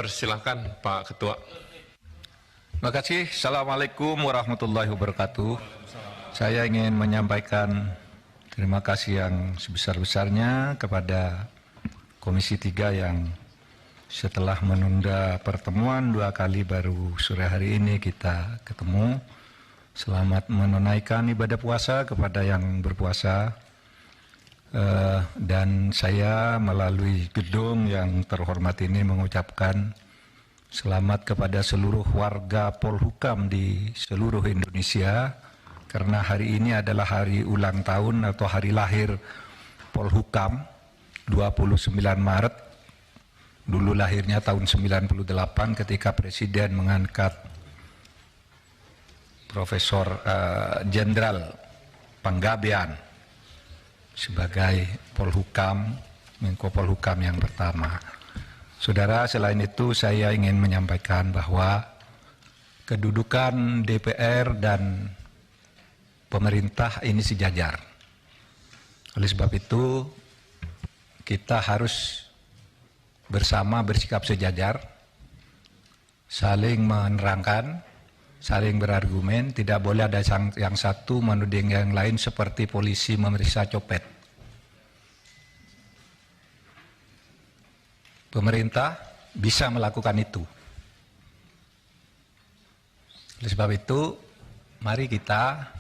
Dipersilahkan Pak Ketua. Terima kasih. Assalamualaikum warahmatullahi wabarakatuh. Saya ingin menyampaikan terima kasih yang sebesar-besarnya kepada Komisi 3 yang setelah menunda pertemuan 2 kali baru sore hari ini kita ketemu. Selamat menunaikan ibadah puasa kepada yang berpuasa. Dan saya melalui gedung yang terhormat ini mengucapkan selamat kepada seluruh warga Polhukam di seluruh Indonesia, karena hari ini adalah hari ulang tahun atau hari lahir Polhukam, 29 Maret. Dulu lahirnya tahun 98 ketika Presiden mengangkat Profesor Jenderal Panggabean sebagai Polhukam, Menko Polhukam yang pertama. Saudara, selain itu saya ingin menyampaikan bahwa kedudukan DPR dan pemerintah ini sejajar. Oleh sebab itu, kita harus bersama bersikap sejajar, saling menerangkan, saling berargumen. Tidak boleh ada yang satu menuding yang lain seperti polisi memeriksa copet. Pemerintah bisa melakukan itu. Oleh sebab itu, mari kita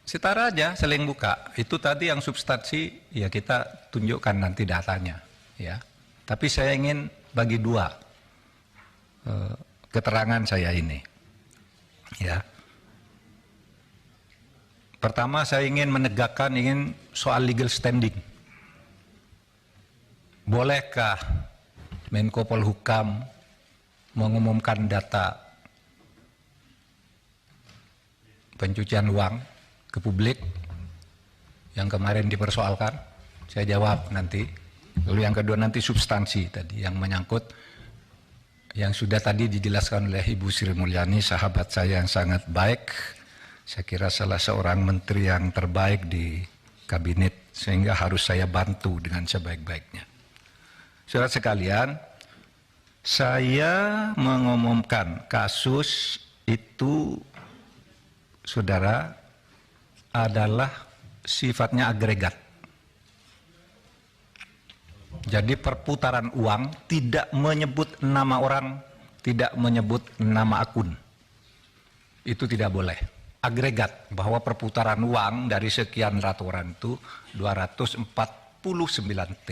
setara aja, saling buka. Itu tadi yang substansi, ya kita tunjukkan nanti datanya. Ya. Tapi saya ingin bagi dua keterangan saya ini. Ya. Pertama, saya ingin menegakkan soal legal standing. Bolehkah Menko Polhukam mengumumkan data pencucian uang ke publik yang kemarin dipersoalkan? Saya jawab nanti. Lalu yang kedua nanti substansi tadi yang menyangkut yang sudah tadi dijelaskan oleh Ibu Sri Mulyani, sahabat saya yang sangat baik. Saya kira salah seorang menteri yang terbaik di kabinet, sehingga harus saya bantu dengan sebaik-baiknya. Saudara sekalian, saya mengumumkan kasus itu, saudara, adalah sifatnya agregat. Jadi perputaran uang tidak menyebut nama orang, tidak menyebut nama akun. Itu tidak boleh. Agregat, bahwa perputaran uang dari sekian ratus orang itu 249 T.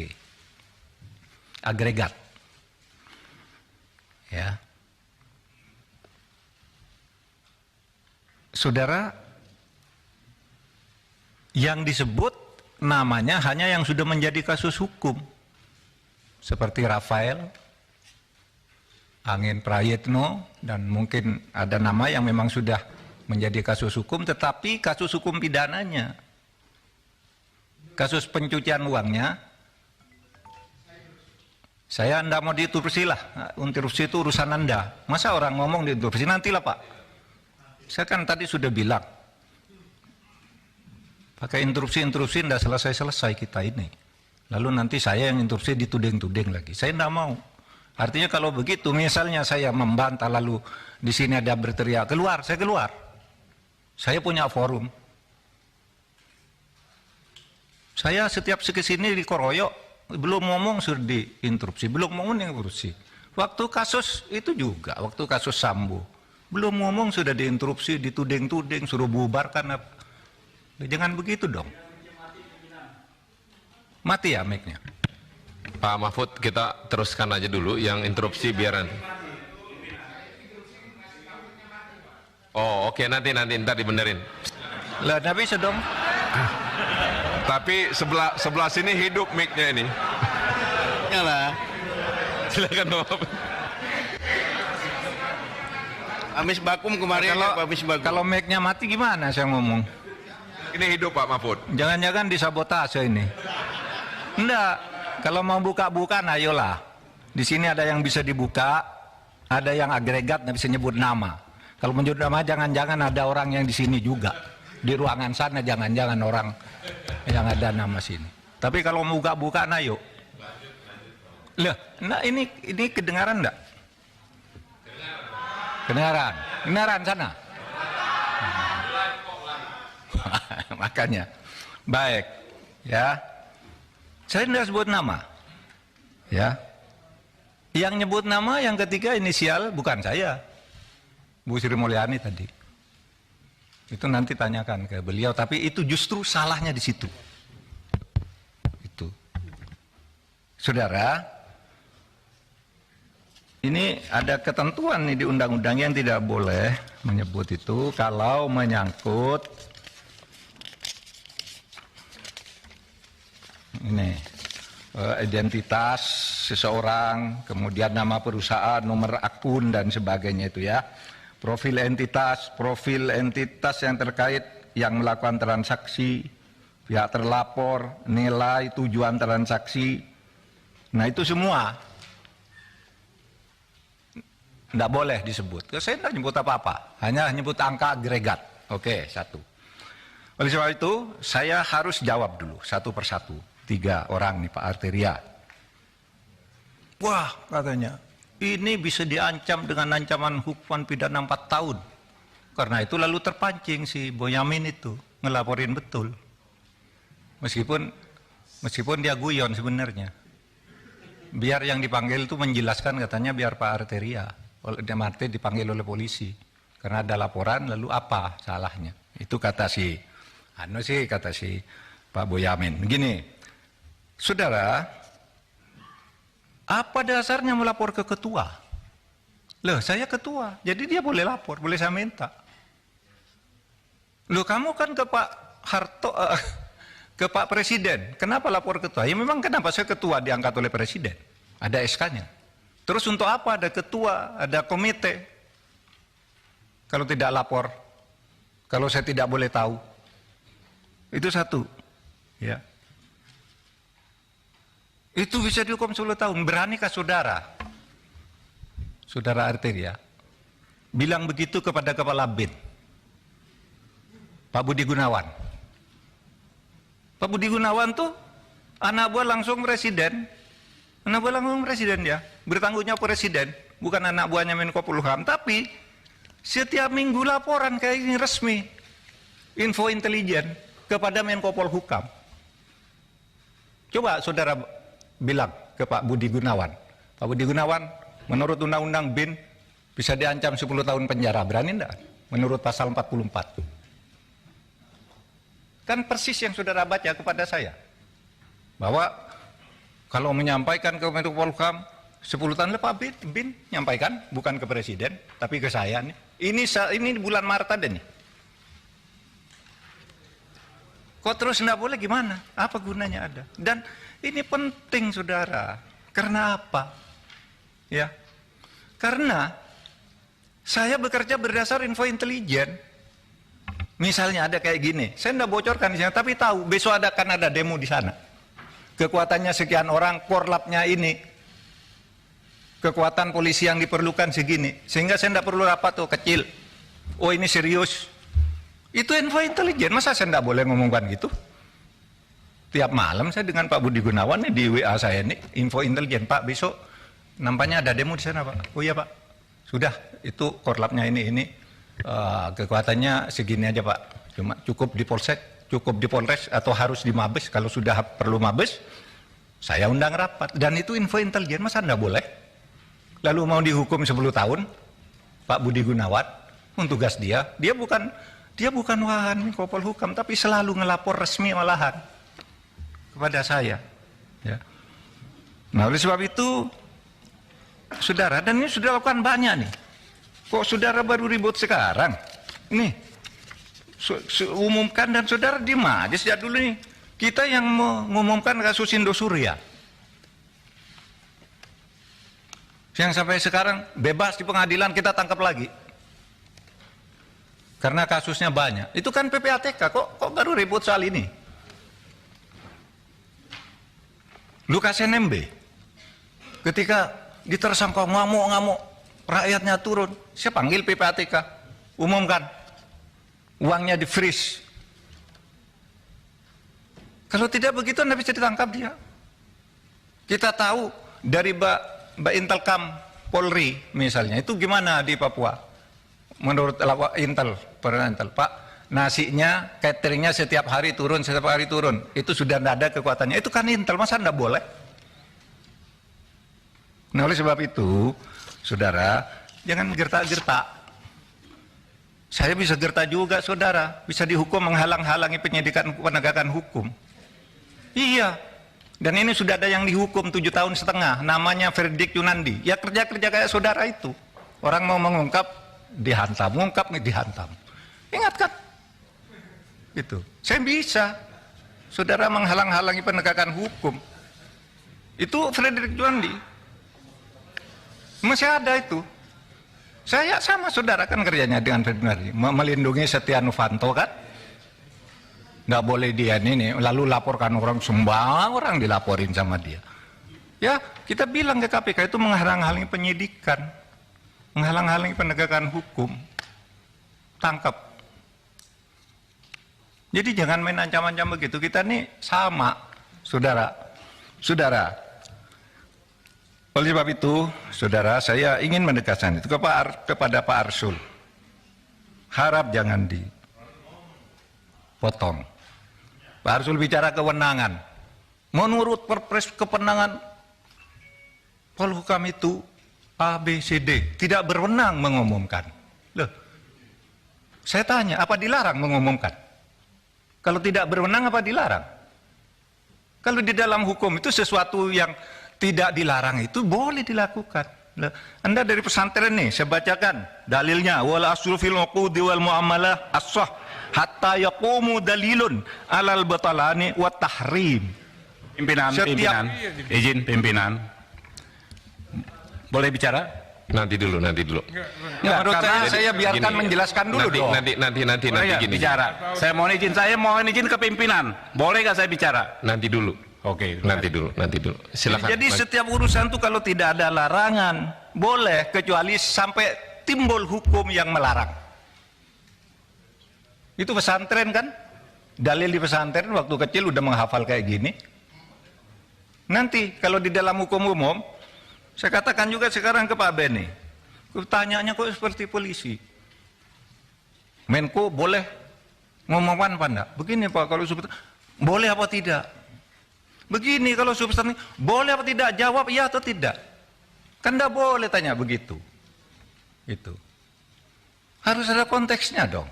Agregat. Ya. Saudara, yang disebut namanya hanya yang sudah menjadi kasus hukum. Seperti Rafael, Angin Prayitno, dan mungkin ada nama yang memang sudah menjadi kasus hukum, tetapi kasus hukum pidananya, kasus pencucian uangnya, saya Anda mau diinterupsi lah, interupsi itu urusan Anda. Masa orang ngomong diinterupsi, nantilah Pak. Saya kan tadi sudah bilang, pakai interupsi tidak selesai-selesai kita ini. Lalu nanti saya yang interupsi dituding-tuding lagi. Saya tidak mau. Artinya kalau begitu, misalnya saya membantah lalu di sini ada berteriak, keluar, saya keluar. Saya punya forum. Saya setiap kesini dikoroyok, belum ngomong sudah diinterupsi, belum ngomong yang interupsi. Waktu kasus itu juga, waktu kasus Sambo, belum ngomong sudah diinterupsi, dituding-tuding, suruh bubarkan. Jangan begitu dong. Mati ya mic-nya. Pak Mahfud, kita teruskan aja dulu yang interupsi biaran. Oh oke, nanti ntar dibenerin. Lah tapi sedong. Tapi sebelah sini hidup mic-nya ini. Nyala. Silakan Bapak. Amis Bakum kemarin Kalau mic-nya mati gimana saya ngomong? Ini hidup Pak Mahfud. Jangan-jangan disabotase ini. Enggak. Kalau mau buka-buka, ayolah. Di sini ada yang bisa dibuka, ada yang agregat, nggak bisa nyebut nama. Kalau menyebut nama, jangan-jangan ada orang yang di sini juga. Di ruangan sana, jangan-jangan orang yang ada nama sini. Tapi kalau mau buka-buka, ayo. Loh, nah ini kedengaran enggak? Kedengaran. Kedengaran sana. Makanya. Baik. Ya. Saya tidak sebut nama. Ya. Yang nyebut nama yang ketiga inisial bukan saya. Bu Sri Mulyani tadi. Itu nanti tanyakan ke beliau, tapi itu justru salahnya di situ. Itu. Saudara, ini ada ketentuan nih di undang-undang yang tidak boleh menyebut itu kalau menyangkut ini identitas seseorang, kemudian nama perusahaan, nomor akun dan sebagainya itu ya. Profil entitas yang terkait yang melakukan transaksi, pihak terlapor, nilai, tujuan transaksi. Nah itu semua tidak boleh disebut. Saya tidak nyebut apa-apa, hanya nyebut angka agregat. Oke, satu. Oleh sebab itu, saya harus jawab dulu satu persatu. 3 orang nih Pak Arteria. Wah, katanya, ini bisa diancam dengan ancaman hukuman pidana 4 tahun. Karena itu lalu terpancing si Boyamin itu ngelaporin betul. Meskipun dia guyon sebenarnya. Biar yang dipanggil itu menjelaskan, katanya biar Pak Arteria. Dia mati dipanggil oleh polisi. Karena ada laporan, lalu apa salahnya? Itu kata si Pak Boyamin. Begini, saudara, apa dasarnya melapor ke ketua? Loh, saya ketua, jadi dia boleh lapor, boleh saya minta. Loh, kamu kan ke Pak Harto, ke Pak Presiden, kenapa lapor ketua? Ya memang kenapa saya ketua diangkat oleh Presiden, ada SK-nya. Terus untuk apa ada ketua, ada komite? Kalau tidak lapor, kalau saya tidak boleh tahu, itu satu, ya. Itu bisa dihukum 10 tahun. Beranikah saudara Arteria bilang begitu kepada Kepala BIN, Pak Budi Gunawan? Pak Budi Gunawan tuh anak buah langsung presiden. Anak buah langsung presiden dia. Bertanggung jawab presiden, bukan anak buahnya Menko Polhukam. Tapi setiap minggu laporan kayak ini resmi, info intelijen kepada Menko Polhukam. Coba saudara bilang ke Pak Budi Gunawan, Pak Budi Gunawan, menurut Undang-Undang BIN bisa diancam 10 tahun penjara, berani enggak? Menurut pasal 44. Kan persis yang saudara baca kepada saya, bahwa kalau menyampaikan ke Menko Polhukam 10 tahun, Pak BIN nyampaikan, bukan ke Presiden, tapi ke saya. Ini bulan Maret ada nih. Kok terus enggak boleh gimana? Apa gunanya ada? Dan ini penting saudara. Karena apa? Ya. Karena saya bekerja berdasar info intelijen. Misalnya ada kayak gini, saya enggak bocorkan di sana, tapi tahu besok akan ada demo di sana. Kekuatannya sekian orang, korlapnya ini. Kekuatan polisi yang diperlukan segini. Sehingga saya enggak perlu rapat tuh kecil. Oh ini serius. Itu info intelijen, masa saya enggak boleh ngomongkan gitu? Tiap malam saya dengan Pak Budi Gunawan nih, di WA saya nih, info intelijen, Pak besok nampaknya ada demo di sana Pak. Oh iya Pak, sudah itu korlapnya ini kekuatannya segini aja Pak. Cuma cukup di Polsek, cukup di Polres atau harus di Mabes. Kalau sudah perlu Mabes, saya undang rapat. Dan itu info intelijen, masa enggak boleh? Lalu mau dihukum 10 tahun, Pak Budi Gunawan, tugas dia bukan wahan Menko Polhukam, tapi selalu ngelapor resmi malahan kepada saya. Ya. Nah oleh sebab itu, saudara, dan ini sudah lakukan banyak nih. Kok saudara baru ribut sekarang? Nih, umumkan dan saudara diem aja sejak dulu nih. Kita yang mengumumkan kasus Indosuria. Yang sampai sekarang bebas di pengadilan, kita tangkap lagi. Karena kasusnya banyak. Itu kan PPATK, kok baru ribut soal ini? Lukas NMB, ketika ditersangka ngamuk-ngamuk, rakyatnya turun, saya panggil PPATK, umumkan, uangnya di freeze. Kalau tidak begitu, Anda bisa ditangkap dia. Kita tahu dari Mbak Intelkam Polri misalnya, itu gimana di Papua? Menurut Intel, Pak, nasinya, cateringnya setiap hari turun, itu sudah tidak ada kekuatannya. Itu kan Intel, masa tidak boleh? Nah, oleh sebab itu, saudara, jangan gertak-gertak. Saya bisa gertak juga, saudara. Bisa dihukum menghalang-halangi penyidikan penegakan hukum. Iya. Dan ini sudah ada yang dihukum 7,5 tahun, namanya Verdik Yunandi. Ya kerja-kerja kayak saudara itu. Orang mau mengungkap, dihantam. Mengungkap, dihantam. Ingat kan? Itu. Saya bisa. Saudara menghalang-halangi penegakan hukum. Itu Verdik Yunandi. Masih ada itu. Saya sama saudara kan kerjanya dengan Februari, melindungi Setia Novanto kan, nggak boleh dia ini, lalu laporkan orang, semua orang dilaporin sama dia. Ya kita bilang ke KPK itu menghalang-halangi penyidikan, menghalang-halangi penegakan hukum, tangkap. Jadi jangan main ancam-ancam begitu, kita nih sama, saudara. Oleh sebab itu, saudara, saya ingin menegaskan itu kepada Pak Arsul. Harap jangan dipotong. Pak Arsul bicara kewenangan. Menurut Perpres kewenangan Polhukam itu A, B, C, D. Tidak berwenang mengumumkan. Loh, saya tanya, apa dilarang mengumumkan? Kalau tidak berwenang, apa dilarang? Kalau di dalam hukum itu sesuatu yang tidak dilarang itu boleh dilakukan. Anda dari pesantren nih, saya bacakan dalilnya. Wal aslu fil uqudi wal muamalah as-sah hatta yaqumu dalilun alal batalani wa tahrim. Pimpinan, izin pimpinan. Boleh bicara? Nanti dulu. Menurut saya biarkan gini, menjelaskan dulu dong. Nanti gini. Bicara. Saya mohon izin ke pimpinan. Boleh nggak saya bicara? Nanti dulu. Oke, nanti dulu. Silakan. Jadi setiap urusan itu kalau tidak ada larangan, boleh, kecuali sampai timbul hukum yang melarang. Itu pesantren kan? Dalil di pesantren waktu kecil udah menghafal kayak gini. Nanti kalau di dalam hukum umum, saya katakan juga sekarang ke Pak Beni, pertanyaannya kok seperti polisi. Menko boleh ngomongkan apa enggak? Begini Pak, kalau boleh apa tidak? Begini kalau substansi, boleh apa tidak? Jawab iya atau tidak. Kan tidak boleh tanya begitu. Itu. Harus ada konteksnya dong.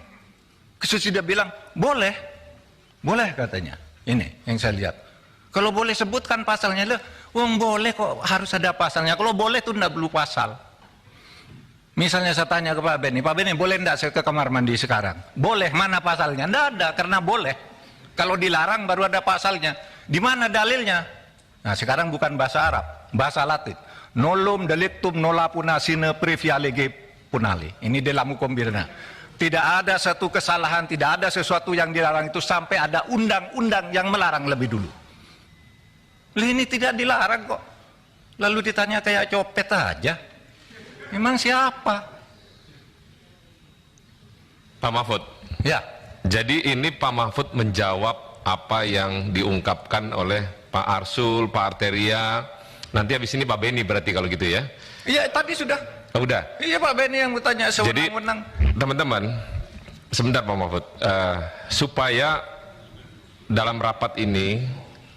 Sudah bilang, boleh. Boleh katanya. Ini yang saya lihat. Kalau boleh sebutkan pasalnya, boleh kok harus ada pasalnya. Kalau boleh itu tidak perlu pasal. Misalnya saya tanya ke Pak Beni, boleh tidak saya ke kamar mandi sekarang? Boleh, mana pasalnya? Tidak ada, karena boleh. Kalau dilarang baru ada pasalnya. Di mana dalilnya? Nah sekarang bukan bahasa Arab, bahasa Latin. Nolum delictum nola punasine previa lege punali. Ini dalam hukum pidana. Tidak ada satu kesalahan, tidak ada sesuatu yang dilarang itu sampai ada undang-undang yang melarang lebih dulu. Ini tidak dilarang kok. Lalu ditanya kayak copet aja. Memang siapa? Pak Mahfud. Ya. Jadi ini Pak Mahfud menjawab apa yang diungkapkan oleh Pak Arsul, Pak Arteria. Nanti habis ini Pak Beni berarti kalau gitu ya? Iya tadi sudah. Oh, udah? Iya Pak Beni yang bertanya sewenang-wenang. Jadi teman-teman, sebentar Pak Mahfud, supaya dalam rapat ini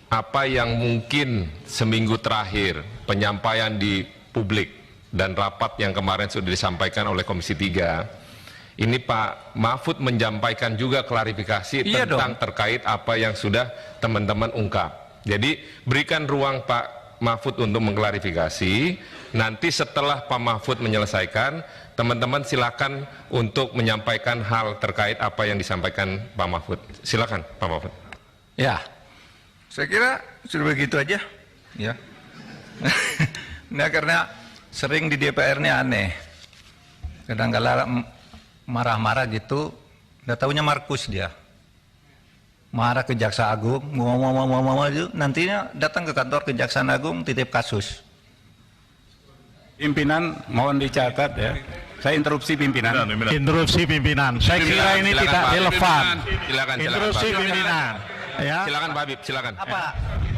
apa yang mungkin seminggu terakhir penyampaian di publik dan rapat yang kemarin sudah disampaikan oleh Komisi 3, ini Pak Mahfud menyampaikan juga klarifikasi tentang terkait apa yang sudah teman-teman ungkap. Jadi berikan ruang Pak Mahfud untuk mengklarifikasi. Nanti setelah Pak Mahfud menyelesaikan, teman-teman silakan untuk menyampaikan hal terkait apa yang disampaikan Pak Mahfud. Silakan Pak Mahfud. Ya, saya kira sudah begitu aja. Ya. Nah karena sering di DPR ini aneh. Kadang-kadang marah-marah gitu, nggak taunya Markus dia. Marah ke Jaksa Agung, ngomong itu, nantinya datang ke kantor Kejaksaan Agung, titip kasus. Pimpinan, mohon dicatat ya. Saya interupsi pimpinan. Interupsi pimpinan. Saya kira ini tidak relevan. Silakan. Interupsi pimpinan. Ya. Silakan Pak Habib, silakan. Apa?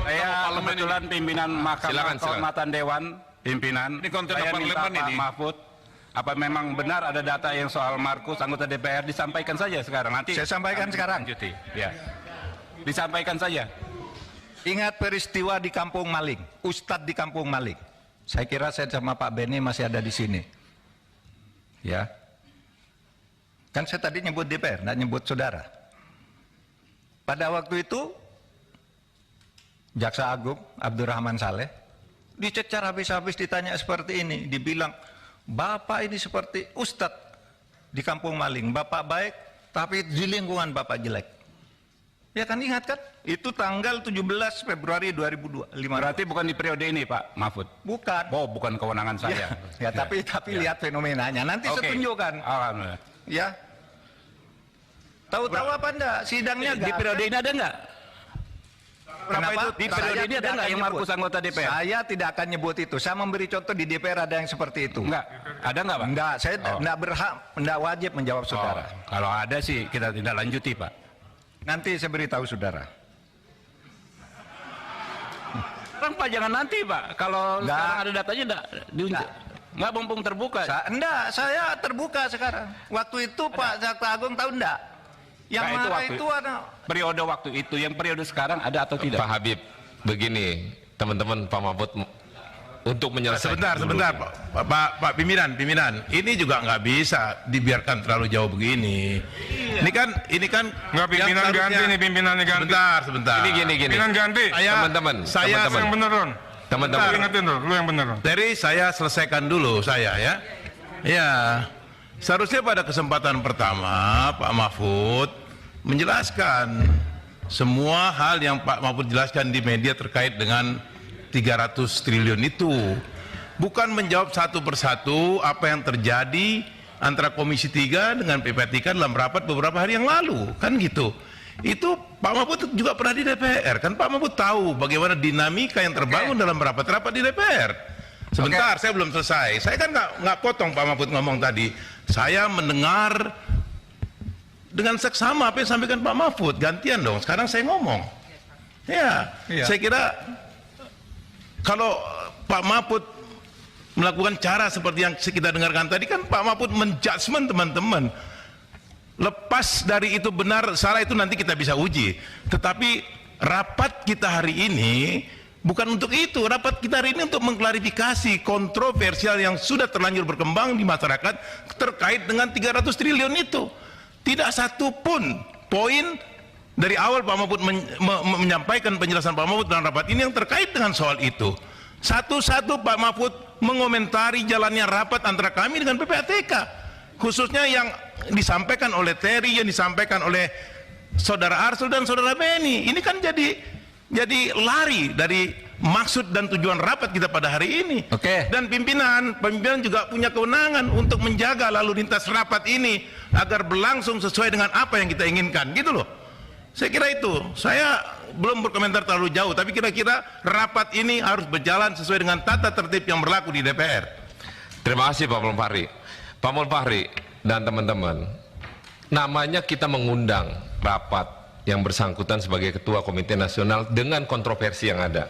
Saya kebetulan pimpinan Mahkamah Silakan. Kehormatan Dewan, pimpinan. Ini konten Saya minta parlemen Pak ini. Mahfud, apa memang benar ada data yang soal Markus anggota DPR, disampaikan saja sekarang. Nanti Saya sampaikan kami sekarang. lanjuti. Ya. Disampaikan saja. Ingat peristiwa di Kampung Maling, Ustadz di Kampung Maling. Saya kira saya sama Pak Beni masih ada di sini. Ya. Kan saya tadi nyebut DPR, nggak nyebut saudara. Pada waktu itu, Jaksa Agung Abdurrahman Saleh dicecar habis-habis, ditanya seperti ini, dibilang, Bapak ini seperti Ustadz di Kampung Maling, Bapak baik, tapi di lingkungan Bapak jelek. Ya kan, ingat kan? Itu tanggal 17 Februari 2005. Berarti bukan di periode ini, Pak Mahfud. Bukan. Oh, bukan kewenangan saya. Ya, tapi lihat fenomenanya. Nanti Oke. saya tunjukkan. Alhamdulillah. Ya. Tahu-tahu apa enggak? Sidangnya Di periode ini ada nggak? Kenapa? Di periode ini ada nggak yang Markus anggota DPR? Saya tidak akan nyebut itu. Saya memberi contoh di DPR ada yang seperti itu. Enggak. Ada nggak, Pak? Enggak, saya Oh. enggak berhak, enggak wajib menjawab saudara. Kalau ada sih kita tidak lanjuti, Pak. Nanti saya beritahu saudara. Sekarang Pak jangan nanti, Pak. Kalau Enggak. sekarang ada datanya enggak diunjuk. Enggak mumpung terbuka. Saya terbuka sekarang. Waktu itu Pak Jaksa Agung tahu enggak? Yang Nah, itu marah waktu- itu ada. Periode waktu itu, yang periode sekarang ada atau tidak? Pak Habib, begini, teman-teman Pak Mahfud, untuk menyelesaikan Sebentar, Pak pimpinan. Ini juga nggak bisa dibiarkan terlalu jauh begini. Ini kan Nggak, pimpinan yang ganti nih, pimpinannya ganti. Sebentar. Ini gini. Pimpinan ganti. Teman-teman, Yang bener, Ron. Teman-teman. Lu ingetin tuh, lu yang bener, Ron. Dari saya selesaikan dulu ya. Ya, seharusnya pada kesempatan pertama Pak Mahfud menjelaskan semua hal yang Pak Mahfud jelaskan di media terkait dengan 300 triliun itu. Bukan menjawab satu persatu apa yang terjadi antara Komisi 3 dengan PPATK dalam rapat beberapa hari yang lalu. Kan gitu. Itu Pak Mahfud juga pernah di DPR. Kan Pak Mahfud tahu bagaimana dinamika yang terbangun dalam rapat-rapat di DPR. Sebentar, saya belum selesai. Saya kan nggak potong Pak Mahfud ngomong tadi. Saya mendengar dengan seksama apa yang disampaikan Pak Mahfud. Gantian dong, sekarang saya ngomong. Ya, saya kira kalau Pak Mahfud melakukan cara seperti yang kita dengarkan tadi, kan Pak Mahfud menjudgment teman-teman. Lepas dari itu benar salah itu nanti kita bisa uji. Tetapi rapat kita hari ini bukan untuk itu. Rapat kita hari ini untuk mengklarifikasi kontroversial yang sudah terlanjur berkembang di masyarakat terkait dengan 300 triliun itu. Tidak satu pun poin dari awal Pak Mahfud menyampaikan penjelasan Pak Mahfud dalam rapat ini yang terkait dengan soal itu. Satu-satu Pak Mahfud mengomentari jalannya rapat antara kami dengan PPATK, khususnya yang disampaikan oleh Terry, yang disampaikan oleh Saudara Arsul dan Saudara Beni. Ini kan jadi lari dari maksud dan tujuan rapat kita pada hari ini. Oke. Dan pimpinan juga punya kewenangan untuk menjaga lalu lintas rapat ini agar berlangsung sesuai dengan apa yang kita inginkan, gitu loh. Saya kira itu. Saya belum berkomentar terlalu jauh, tapi kira-kira rapat ini harus berjalan sesuai dengan tata tertib yang berlaku di DPR. Terima kasih Pak Mulfahri. Pak Mulfahri dan teman-teman, namanya kita mengundang rapat yang bersangkutan sebagai Ketua Komite Nasional dengan kontroversi yang ada.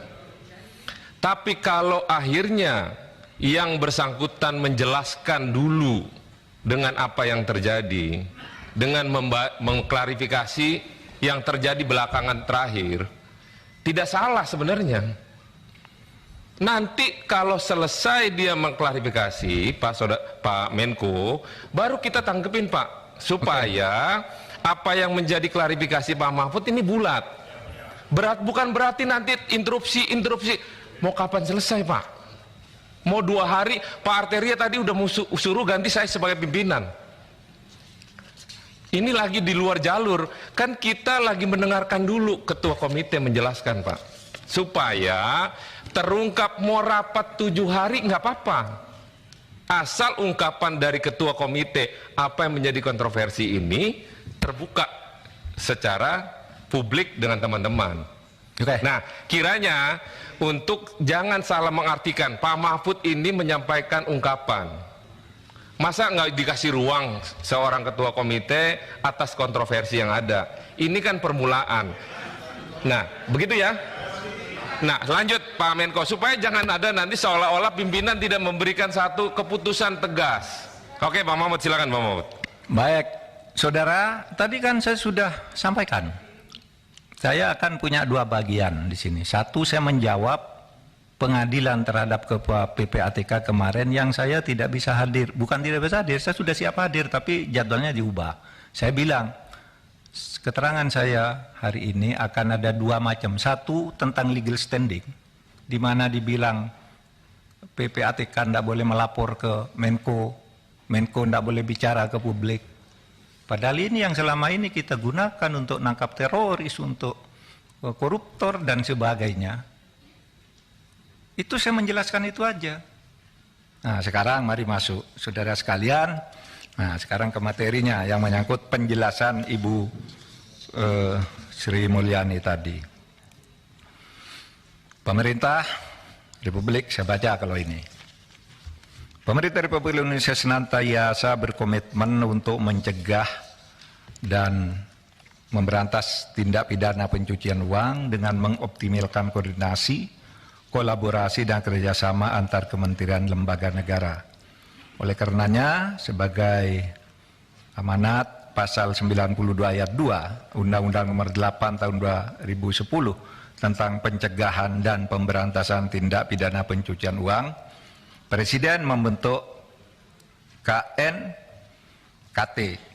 Tapi kalau akhirnya yang bersangkutan menjelaskan dulu dengan apa yang terjadi, dengan mengklarifikasi yang terjadi belakangan terakhir, tidak salah sebenarnya. Nanti kalau selesai dia mengklarifikasi, Pak Menko, baru kita tangkepin Pak, supaya apa yang menjadi klarifikasi Pak Mahfud ini bulat. Bukan berarti nanti interupsi. Mau kapan selesai Pak? Mau 2 hari? Pak Arteria tadi udah suruh ganti saya sebagai pimpinan. Ini lagi di luar jalur. Kan kita lagi mendengarkan dulu ketua komite menjelaskan Pak, supaya terungkap. Mau rapat 7 hari nggak apa-apa, asal ungkapan dari ketua komite apa yang menjadi kontroversi ini terbuka secara publik dengan teman-teman. Nah, kiranya untuk jangan salah mengartikan Pak Mahfud ini menyampaikan ungkapan, masa nggak dikasih ruang seorang ketua komite atas kontroversi yang ada. Ini kan permulaan. Nah, begitu ya. Nah, lanjut Pak Menko, supaya jangan ada nanti seolah-olah pimpinan tidak memberikan satu keputusan tegas. Oke, Pak Mahfud, silakan Pak Mahfud. Baik, saudara, tadi kan saya sudah sampaikan. Saya akan punya dua bagian di sini. Satu, saya menjawab pengadilan terhadap Ketua PPATK kemarin yang saya tidak bisa hadir. Bukan tidak bisa hadir, saya sudah siap hadir, tapi jadwalnya diubah. Saya bilang, keterangan saya hari ini akan ada dua macam. Satu, tentang legal standing, di mana dibilang PPATK tidak boleh melapor ke Menko, Menko tidak boleh bicara ke publik. Padahal ini yang selama ini kita gunakan untuk nangkap teroris, untuk koruptor dan sebagainya. Itu saya menjelaskan itu aja. Nah, sekarang mari masuk, saudara sekalian. Nah, sekarang ke materinya yang menyangkut penjelasan Ibu Sri Mulyani tadi. Pemerintah Republik, saya baca kalau ini. Pemerintah Republik Indonesia senantiasa berkomitmen untuk mencegah dan memberantas tindak pidana pencucian uang dengan mengoptimalkan koordinasi, kolaborasi dan kerjasama antar kementerian lembaga negara. Oleh karenanya, sebagai amanat pasal 92 ayat 2 Undang-Undang Nomor 8 Tahun 2010 tentang pencegahan dan pemberantasan tindak pidana pencucian uang, Presiden membentuk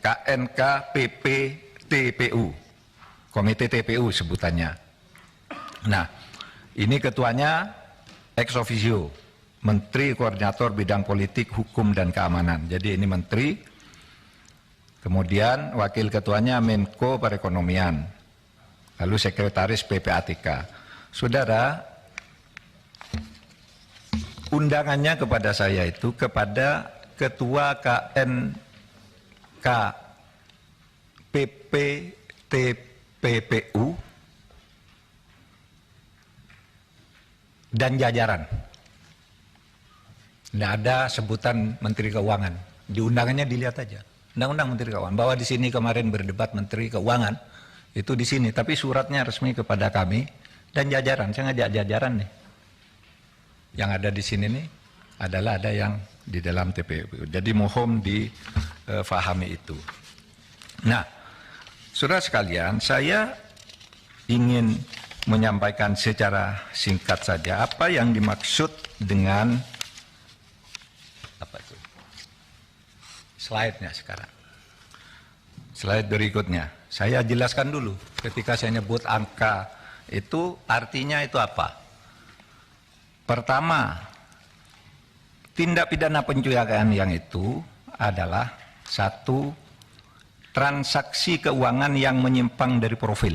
KNKPP TPU, Komite TPU sebutannya. Nah, ini ketuanya ex officio, Menteri Koordinator Bidang Politik, Hukum, dan Keamanan. Jadi ini Menteri, kemudian wakil ketuanya Menko Perekonomian, lalu Sekretaris PPATK. Saudara, undangannya kepada saya itu kepada Ketua KNKPP TPU dan jajaran. Tidak ada sebutan Menteri Keuangan. Di undangannya dilihat aja. Undang-Undang Menteri Keuangan. Bahwa di sini kemarin berdebat Menteri Keuangan, itu di sini. Tapi suratnya resmi kepada kami dan jajaran. Saya ngajak jajaran nih. Yang ada di sini nih adalah ada yang di dalam TPU. Jadi mohon difahami itu. Nah, saudara sekalian, saya ingin menyampaikan secara singkat saja apa yang dimaksud dengan apa itu? Slide-nya sekarang. Slide berikutnya. Saya jelaskan dulu ketika saya nyebut angka itu artinya itu apa? Pertama, tindak pidana pencucian yang itu adalah satu, transaksi keuangan yang menyimpang dari profil,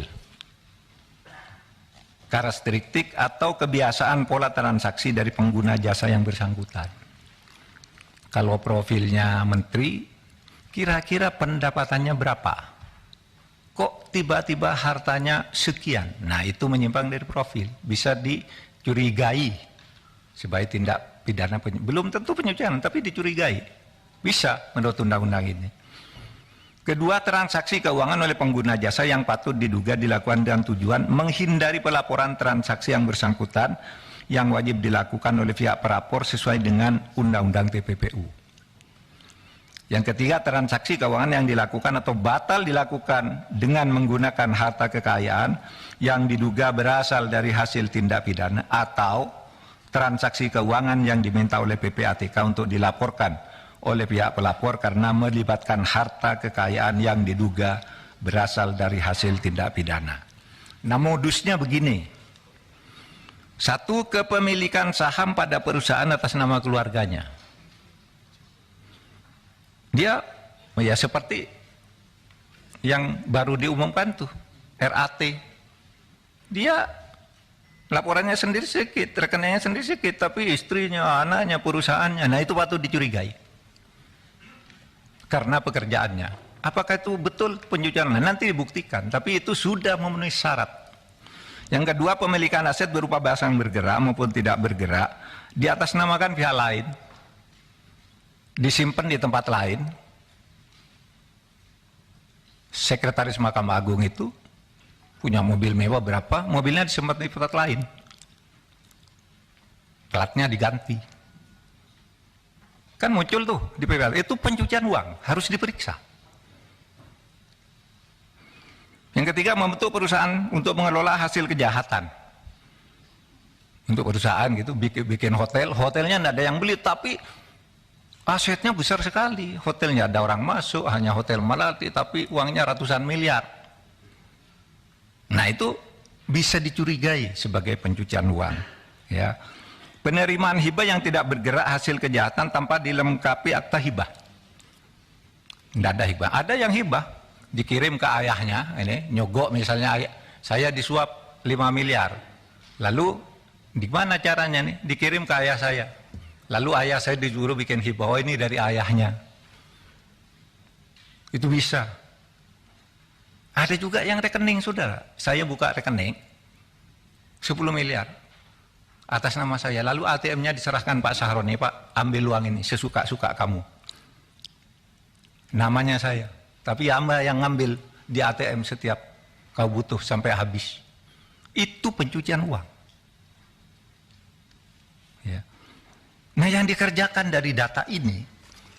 karakteristik atau kebiasaan pola transaksi dari pengguna jasa yang bersangkutan. Kalau profilnya menteri, kira-kira pendapatannya berapa? Kok tiba-tiba hartanya sekian? Nah, itu menyimpang dari profil, bisa dicurigai sebagai tindak pidana belum tentu pencucian, tapi dicurigai. Bisa menurut undang-undang ini. Kedua, transaksi keuangan oleh pengguna jasa yang patut diduga dilakukan dengan tujuan menghindari pelaporan transaksi yang bersangkutan yang wajib dilakukan oleh pihak pelapor sesuai dengan Undang-Undang TPPU. Yang ketiga, transaksi keuangan yang dilakukan atau batal dilakukan dengan menggunakan harta kekayaan yang diduga berasal dari hasil tindak pidana atau transaksi keuangan yang diminta oleh PPATK untuk dilaporkan oleh pihak pelapor karena melibatkan harta kekayaan yang diduga berasal dari hasil tindak pidana. Nah, modusnya begini. Satu, kepemilikan saham pada perusahaan atas nama keluarganya. Dia, ya seperti yang baru diumumkan tuh, RAT. Dia laporannya sendiri sedikit, rekeningnya sendiri sedikit, tapi istrinya, anaknya, perusahaannya, nah itu patut dicurigai. Karena pekerjaannya. Apakah itu betul pencucian? Nah, nanti dibuktikan, tapi itu sudah memenuhi syarat. Yang kedua, pemilikan aset berupa barang yang bergerak maupun tidak bergerak, diatasnamakan pihak lain, disimpan di tempat lain. Sekretaris Mahkamah Agung itu punya mobil mewah berapa, mobilnya disimpan di tempat lain. platnya diganti. Kan muncul tuh di PPATK, itu pencucian uang, harus diperiksa. Yang ketiga, membentuk perusahaan untuk mengelola hasil kejahatan. Untuk perusahaan gitu, bikin hotel, hotelnya tidak ada yang beli, tapi asetnya besar sekali. Hotelnya ada orang masuk, hanya hotel melati, tapi uangnya ratusan miliar. Nah itu bisa dicurigai sebagai pencucian uang. Ya. Penerimaan hibah yang tidak bergerak hasil kejahatan tanpa dilengkapi akta hibah. Tidak ada hibah. Ada yang hibah, dikirim ke ayahnya, ini nyogok misalnya, saya disuap 5 miliar. Lalu di mana caranya nih? Dikirim ke ayah saya. Lalu ayah saya disuruh bikin hibah, oh ini dari ayahnya. Itu bisa. Ada juga yang rekening, saudara. Saya buka rekening 10 miliar atas nama saya. Lalu ATM-nya diserahkan Pak Sahroni, Pak ambil uang ini sesuka-suka kamu. Namanya saya. Tapi Anda yang ngambil di ATM setiap kau butuh sampai habis. Itu pencucian uang. Ya. Nah yang dikerjakan dari data ini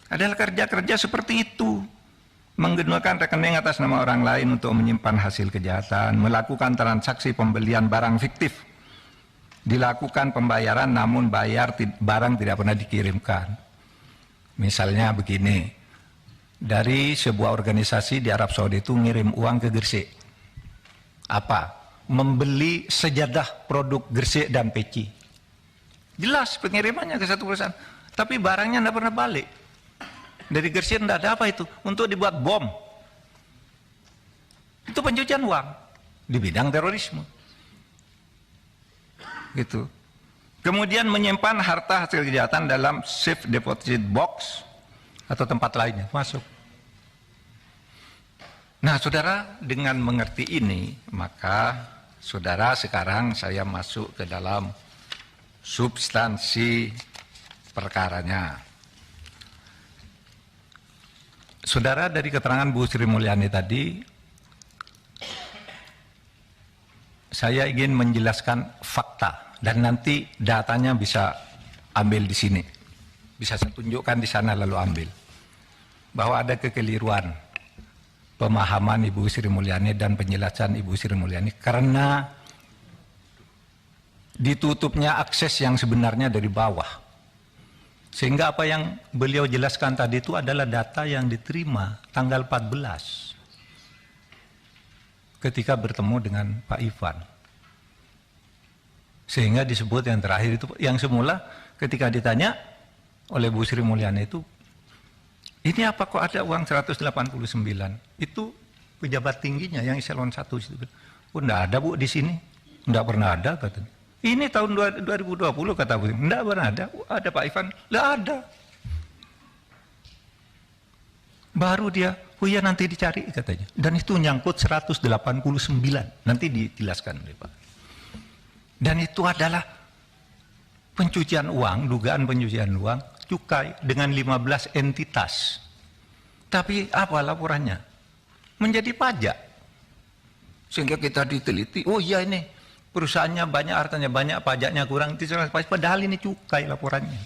adalah kerja-kerja seperti itu. Menggunakan rekening atas nama orang lain untuk menyimpan hasil kejahatan, melakukan transaksi pembelian barang fiktif, dilakukan pembayaran namun barang tidak pernah dikirimkan. Misalnya begini, dari sebuah organisasi di Arab Saudi itu ngirim uang ke Gresik. Apa? Membeli sejadah produk Gresik dan peci. Jelas pengirimannya ke satu perusahaan, tapi barangnya tidak pernah balik. Dari Gresik tidak ada apa itu, untuk dibuat bom. Itu pencucian uang di bidang terorisme. Gitu. Kemudian menyimpan harta hasil kejahatan dalam safe deposit box atau tempat lainnya, masuk. Nah saudara, dengan mengerti ini, maka saudara sekarang saya masuk ke dalam substansi perkaranya. Saudara, dari keterangan Bu Sri Mulyani tadi, saya ingin menjelaskan fakta dan nanti datanya bisa ambil di sini. Bisa saya tunjukkan di sana lalu ambil. Bahwa ada kekeliruan pemahaman Ibu Sri Mulyani dan penjelasan Ibu Sri Mulyani karena ditutupnya akses yang sebenarnya dari bawah. Sehingga apa yang beliau jelaskan tadi itu adalah data yang diterima tanggal 14 ketika bertemu dengan Pak Ivan. Sehingga disebut yang terakhir itu, yang semula ketika ditanya oleh Bu Sri Mulyani itu, ini apa kok ada uang 189? Itu pejabat tingginya yang eselon 1 itu. Oh enggak ada Bu di sini. Enggak pernah ada katanya. Ini tahun 2020 kata Bu, enggak pernah ada. Ada Pak Ivan, enggak ada. Baru dia, oh iya nanti dicari katanya. Dan itu nyangkut 189, nanti dijelaskan oleh Pak. Dan itu adalah pencucian uang, dugaan pencucian uang, cukai dengan 15 entitas. Tapi apa laporannya? Menjadi pajak. Sehingga kita diteliti, oh iya ini perusahaannya banyak, hartanya banyak, pajaknya kurang, padahal ini cukai laporannya.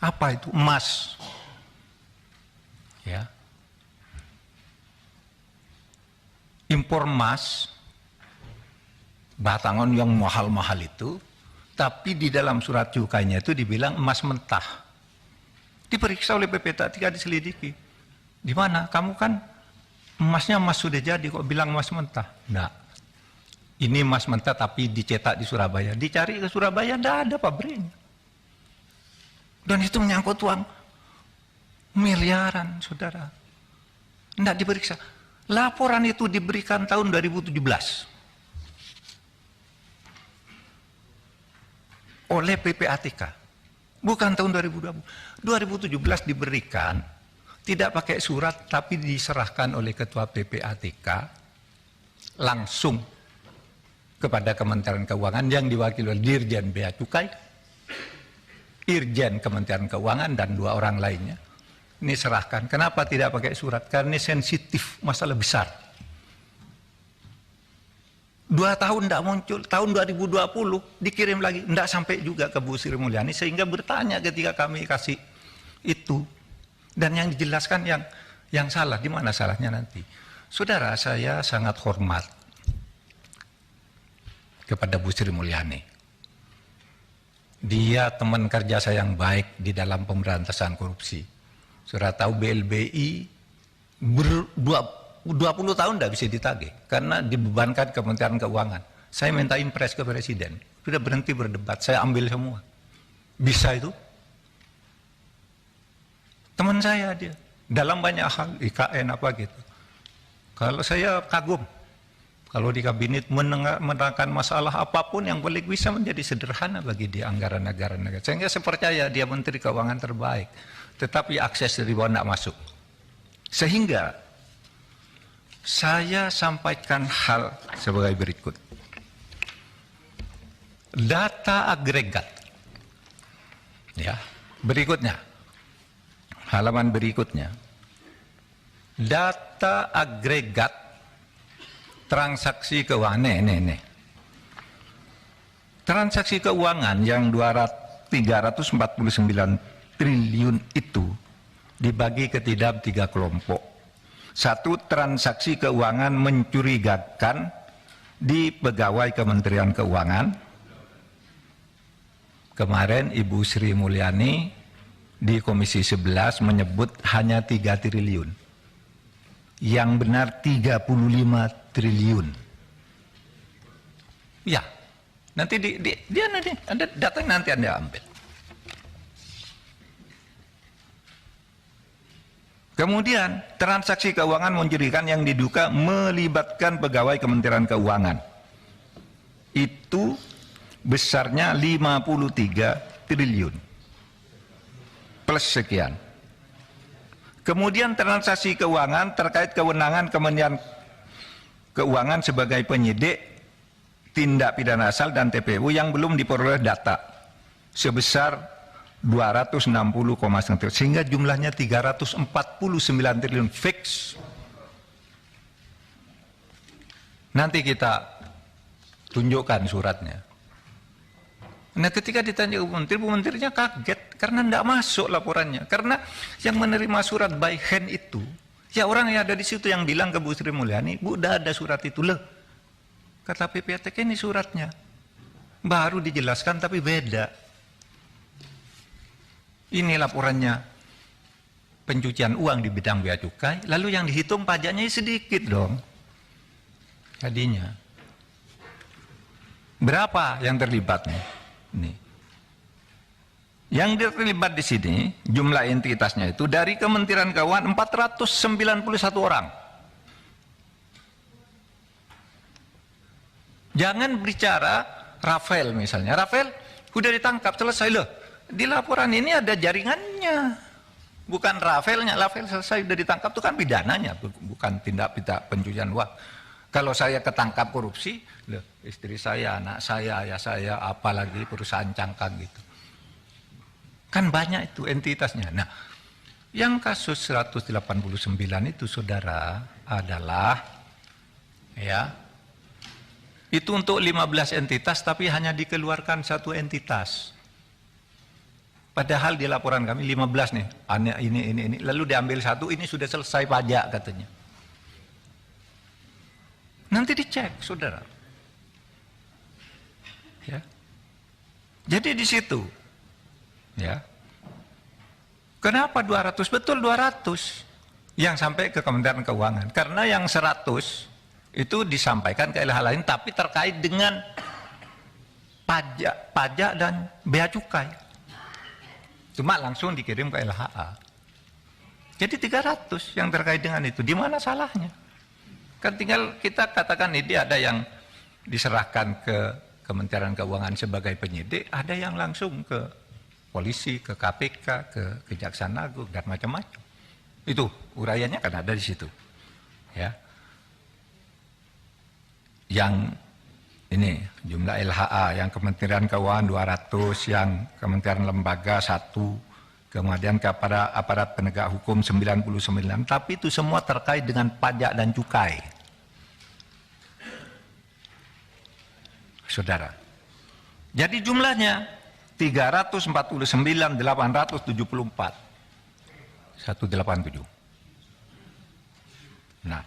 Apa itu? Emas. Ya. Impor emas, batangan yang mahal-mahal itu, tapi di dalam surat cukainya itu dibilang emas mentah. Diperiksa oleh PPATK, diselidiki. Di mana? Kamu kan emasnya emas sudah jadi, kok bilang emas mentah? Enggak. Ini emas mentah tapi dicetak di Surabaya. Dicari ke Surabaya, tidak ada pabriknya. Dan itu menyangkut uang miliaran, saudara. Tidak diperiksa. Laporan itu diberikan tahun 2017. Oleh PPATK. Bukan tahun 2020. 2017 diberikan, tidak pakai surat, tapi diserahkan oleh Ketua PPATK langsung kepada Kementerian Keuangan yang diwakili oleh Dirjen Bea Cukai, Irjen Kementerian Keuangan, dan 2 orang lainnya. Ini serahkan. Kenapa tidak pakai surat? Karena ini sensitif, masalah besar. 2 tahun tidak muncul, tahun 2020 dikirim lagi, tidak sampai juga ke Bu Sri Mulyani, sehingga bertanya ketika kami kasih itu, dan yang dijelaskan yang salah, di mana salahnya nanti. Saudara, saya sangat hormat kepada Bu Sri Mulyani. Dia teman kerja saya yang baik di dalam pemberantasan korupsi. Saudara tahu BLBI 20 tahun tidak bisa ditagih karena dibebankan Kementerian Keuangan. Saya minta impres ke Presiden, sudah berhenti berdebat, saya ambil semua. Bisa itu? Teman saya dia, dalam banyak hal, IKN apa gitu. Kalau saya kagum, kalau di kabinet menerangkan masalah apapun yang boleh bisa menjadi sederhana bagi dia anggaran negara. Sehingga saya percaya dia Menteri Keuangan terbaik, tetapi akses dari bawah tidak masuk. Sehingga saya sampaikan hal sebagai berikut. Data agregat. Ya, berikutnya. Halaman berikutnya. Data agregat transaksi keuangan. Nih. Transaksi keuangan yang 349 triliun itu dibagi ke dalam 3 kelompok. 1, transaksi keuangan mencurigakan di pegawai Kementerian Keuangan. Kemarin Ibu Sri Mulyani di Komisi 11 menyebut hanya 3 triliun. Yang benar 35 triliun. Ya, nanti dia nanti Anda datang, nanti Anda ambil. Kemudian transaksi keuangan mencurigakan yang diduga melibatkan pegawai Kementerian Keuangan. Itu besarnya 53 triliun. Plus sekian. Kemudian transaksi keuangan terkait kewenangan Kementerian Keuangan sebagai penyidik tindak pidana asal dan TPU yang belum diperoleh data sebesar 260,1 triliun, sehingga jumlahnya 349 triliun fix. Nanti kita tunjukkan suratnya. Nah, ketika ditanya Bu Menterinya kaget karena tidak masuk laporannya. Karena yang menerima surat by hand itu, ya orang yang ada di situ yang bilang ke Bu Sri Mulyani, Bu, udah ada surat itu loh. Kata PPATK, ini suratnya. Baru dijelaskan tapi beda. Ini laporannya pencucian uang di bidang bea cukai, lalu yang dihitung pajaknya sedikit dong. Tadinya. Berapa yang terlibat nih? Nih. Yang terlibat di sini, jumlah entitasnya itu dari Kementerian Keuangan 491 orang. Jangan bicara Rafael misalnya. Rafael sudah ditangkap, selesai loh. Di laporan ini ada jaringannya, bukan Rafaelnya. Rafael selesai sudah ditangkap itu kan pidananya, bukan tindak pidana pencucian uang. Kalau saya ketangkap korupsi, loh, istri saya, anak saya, ayah saya, apalagi perusahaan cangkang gitu. Kan banyak itu entitasnya. Nah, yang kasus 189 itu saudara adalah ya itu untuk 15 entitas tapi hanya dikeluarkan 1 entitas. Padahal di laporan kami 15 nih, ini, lalu diambil 1, ini sudah selesai pajak katanya. Nanti dicek, saudara. Ya. Jadi di situ, ya. Kenapa 200? Betul 200 yang sampai ke Kementerian Keuangan. Karena yang 100 itu disampaikan ke LH lain, tapi terkait dengan pajak dan bea cukai. Cuma langsung dikirim ke LHA. Jadi 300 yang terkait dengan itu. Di mana salahnya? Kan tinggal kita katakan ini ada yang diserahkan ke Kementerian Keuangan sebagai penyidik, ada yang langsung ke polisi, ke KPK, ke Kejaksaan Agung dan macam-macam. Itu uraiannya kan ada di situ. Ya. Yang ini jumlah LHA, yang Kementerian Keuangan 200, yang Kementerian Lembaga 1, kemudian kepada aparat penegak hukum 99, tapi itu semua terkait dengan pajak dan cukai. saudara. Jadi jumlahnya 349.874. 187. Nah.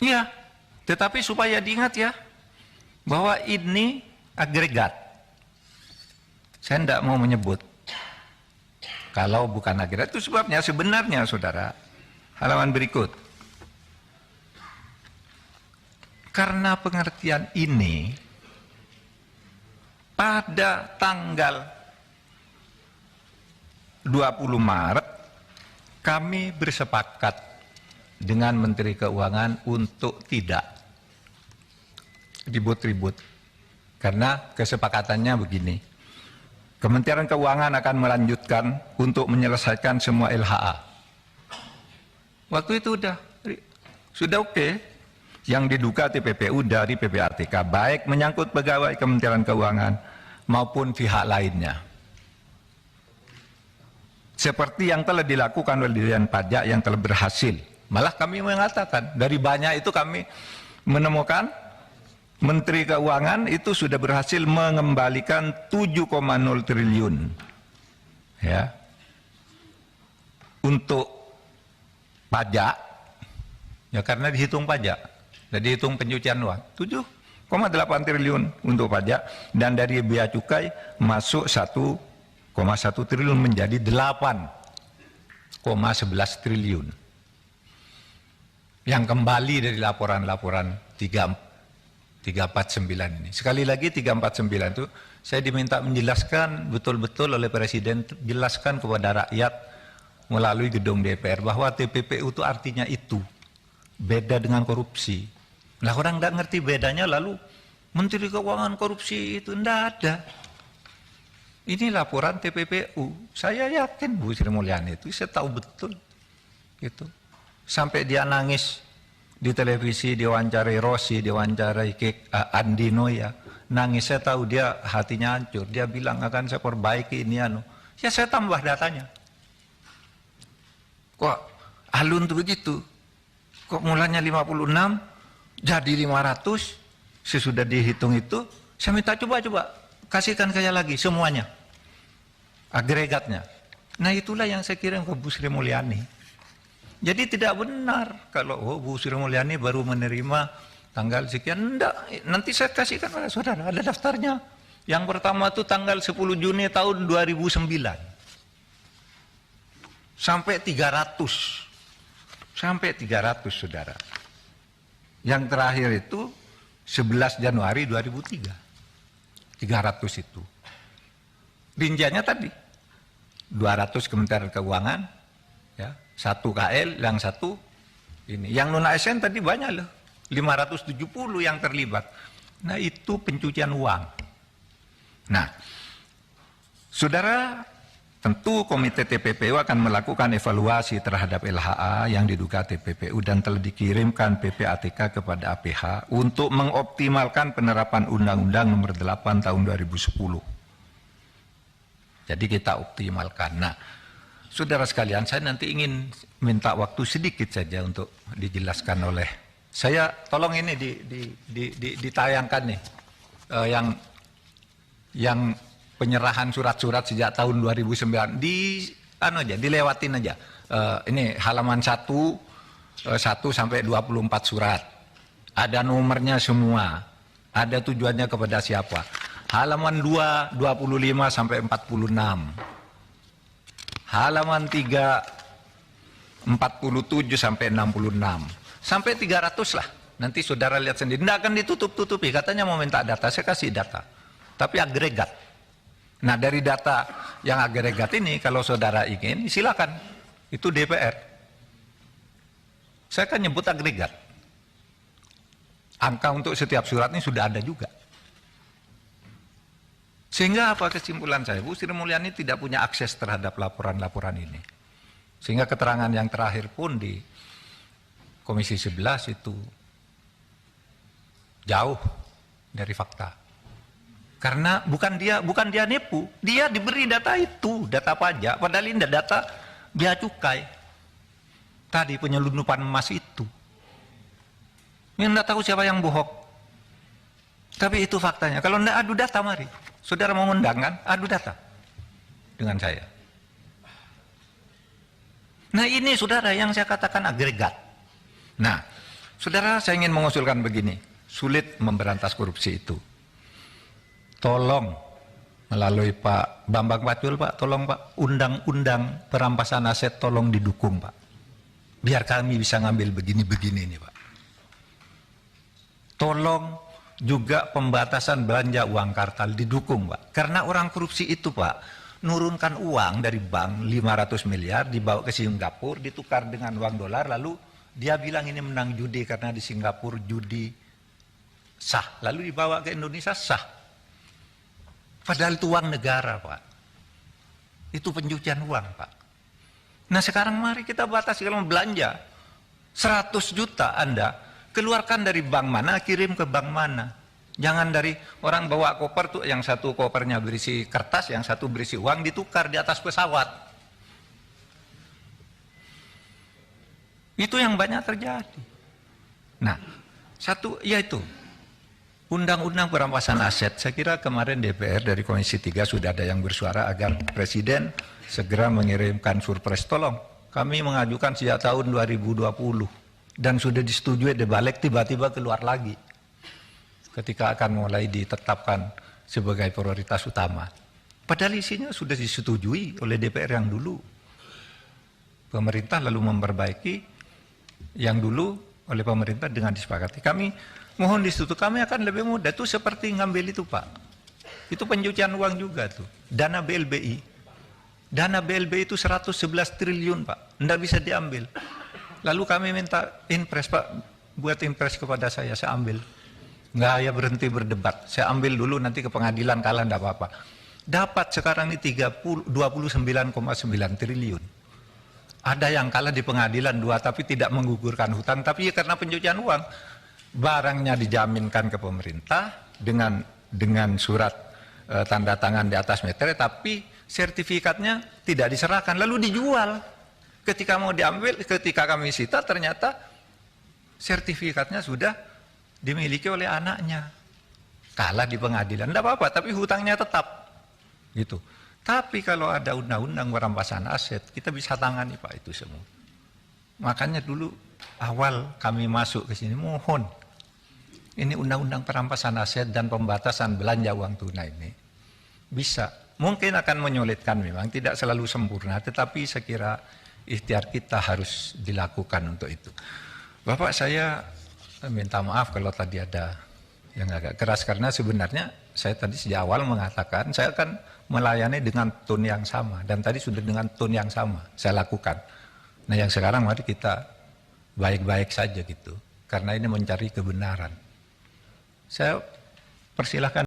Iya, tetapi supaya diingat ya, bahwa ini agregat. Saya tidak mau menyebut. Kalau bukan agregat, itu sebabnya sebenarnya saudara, halaman berikut. Karena pengertian ini, pada tanggal 20 Maret, kami bersepakat dengan Menteri Keuangan untuk tidak ribut-ribut. Karena kesepakatannya begini, Kementerian Keuangan akan melanjutkan untuk menyelesaikan semua LHA. Waktu itu sudah oke. Yang diduga TPPU dari PPATK, baik menyangkut pegawai Kementerian Keuangan maupun pihak lainnya. Seperti yang telah dilakukan oleh Dirjen Pajak yang telah berhasil. Malah kami mengatakan, dari banyak itu kami menemukan Menteri Keuangan itu sudah berhasil mengembalikan 7,0 triliun ya, untuk pajak, ya karena dihitung pajak. Jadi hitung pencucian uang, 7,8 triliun untuk pajak, dan dari bea cukai masuk 1,1 triliun menjadi 8,11 triliun. Yang kembali dari laporan-laporan 349 ini. Sekali lagi 349 itu saya diminta menjelaskan betul-betul oleh Presiden, jelaskan kepada rakyat melalui gedung DPR bahwa TPPU itu artinya itu. Beda dengan korupsi. Nah orang tidak ngerti bedanya, lalu Menteri Keuangan korupsi itu tidak ada. Ini laporan TPPU. Saya yakin Bu Sri Mulyani itu, saya tahu betul. Gitu. Sampai dia nangis di televisi, diwawancarai Rossi, diwawancarai Andi Noya. Nangis, saya tahu dia hatinya hancur. Dia bilang akan saya perbaiki ini anu. Ya saya tambah datanya. Kok alun tuh begitu? Kok mulanya 56? Jadi 500, sesudah dihitung itu, saya minta coba kasihkan saya lagi semuanya, agregatnya. Nah itulah yang saya kirim ke Bu Sri Mulyani. Jadi tidak benar kalau Bu Sri Mulyani baru menerima tanggal sekian, enggak. Nanti saya kasihkan pada saudara, ada daftarnya. Yang pertama itu tanggal 10 Juni tahun 2009. Sampai 300. Sampai 300 saudara. Yang terakhir itu 11 Januari 2003. 300 itu. Rinciannya tadi. 200 Kementerian Keuangan, ya, 1 KL, yang 1 ini. Yang non ASN tadi banyak loh. 570 yang terlibat. Nah, itu pencucian uang. Nah, saudara, tentu Komite TPPU akan melakukan evaluasi terhadap LHA yang diduga TPPU dan telah dikirimkan PPATK kepada APH untuk mengoptimalkan penerapan Undang-Undang Nomor 8 Tahun 2010. Jadi kita optimalkan. Nah, saudara sekalian, saya nanti ingin minta waktu sedikit saja untuk dijelaskan oleh saya. Tolong ini ditayangkan nih, yang penyerahan surat-surat sejak tahun 2009 dilewatin aja. Ini halaman 1 sampai 24 surat. Ada nomornya semua. Ada tujuannya kepada siapa. Halaman 2 25 sampai 46. Halaman 3 47 sampai 66. Sampai 300 lah. Nanti saudara lihat sendiri. Tidak akan ditutup-tutupi. Katanya mau minta data, saya kasih data. Tapi agregat. Nah dari data yang agregat ini, kalau saudara ingin, silakan. Itu DPR. Saya akan nyebut agregat. Angka untuk setiap surat ini sudah ada juga. Sehingga apa kesimpulan saya? Bu Sri Mulyani tidak punya akses terhadap laporan-laporan ini. Sehingga keterangan yang terakhir pun di Komisi 11 itu jauh dari fakta. Karena bukan dia nipu, dia diberi data itu, data pajak, padahal ini data bea cukai. Tadi penyelundupan emas itu. Ini enggak tahu siapa yang bohong. Tapi itu faktanya. Kalau enggak adu data, mari. Saudara mau undang kan? Adu data dengan saya. Nah ini saudara yang saya katakan agregat. Nah, saudara saya ingin mengusulkan begini. Sulit memberantas korupsi itu. Tolong melalui Pak Bambang Pacul, Pak, tolong Pak, undang-undang perampasan aset tolong didukung Pak. Biar kami bisa ngambil begini-begini ini Pak. Tolong juga pembatasan belanja uang kartal didukung Pak. Karena orang korupsi itu Pak, nurunkan uang dari bank 500 miliar dibawa ke Singapura, ditukar dengan uang dolar, lalu dia bilang ini menang judi karena di Singapura judi sah. Lalu dibawa ke Indonesia sah. Padahal itu uang negara Pak. Itu pencucian uang Pak. Nah sekarang mari kita batasi kalau belanja 100 juta Anda keluarkan dari bank mana, kirim ke bank mana. Jangan dari orang bawa koper tuh, yang satu kopernya berisi kertas, yang satu berisi uang, ditukar di atas pesawat. Itu yang banyak terjadi. Nah, satu yaitu undang-undang perampasan aset. Saya kira kemarin DPR dari Komisi 3 sudah ada yang bersuara agar Presiden segera mengirimkan surpres. Tolong, kami mengajukan sejak tahun 2020 dan sudah disetujui dibalik, tiba-tiba keluar lagi ketika akan mulai ditetapkan sebagai prioritas utama. Padahal isinya sudah disetujui oleh DPR yang dulu. Pemerintah lalu memperbaiki yang dulu oleh pemerintah dengan disepakati. Kami mohon disetujui, kami akan lebih mudah. Itu seperti ngambil itu Pak. Itu pencucian uang juga tuh. Dana BLBI. Dana BLBI itu 111 triliun Pak. Nggak bisa diambil. Lalu kami minta impres Pak. Buat impres kepada saya ambil. Nggak ya berhenti berdebat. Saya ambil dulu nanti ke pengadilan kalah enggak apa-apa. Dapat sekarang ini 29,9 triliun. Ada yang kalah di pengadilan 2 tapi tidak menggugurkan hutang. Tapi ya karena pencucian uang. Barangnya dijaminkan ke pemerintah dengan surat tanda tangan di atas meterai. Tapi sertifikatnya tidak diserahkan. Lalu dijual. Ketika mau diambil, ketika kami sita ternyata sertifikatnya sudah dimiliki oleh anaknya. Kalah di pengadilan, tidak apa-apa, tapi hutangnya tetap. Gitu. Tapi kalau ada undang-undang perampasan aset, kita bisa tangani Pak itu semua. Makanya dulu awal kami masuk ke sini, mohon. Ini undang-undang perampasan aset dan pembatasan belanja uang tunai ini. Bisa. Mungkin akan menyulitkan memang, tidak selalu sempurna, tetapi saya kira ikhtiar kita harus dilakukan untuk itu. Bapak saya minta maaf kalau tadi ada yang agak keras karena sebenarnya saya tadi sejak awal mengatakan saya akan melayani dengan tone yang sama dan tadi sudah dengan tone yang sama saya lakukan. Nah yang sekarang mari kita baik-baik saja gitu karena ini mencari kebenaran. Saya persilahkan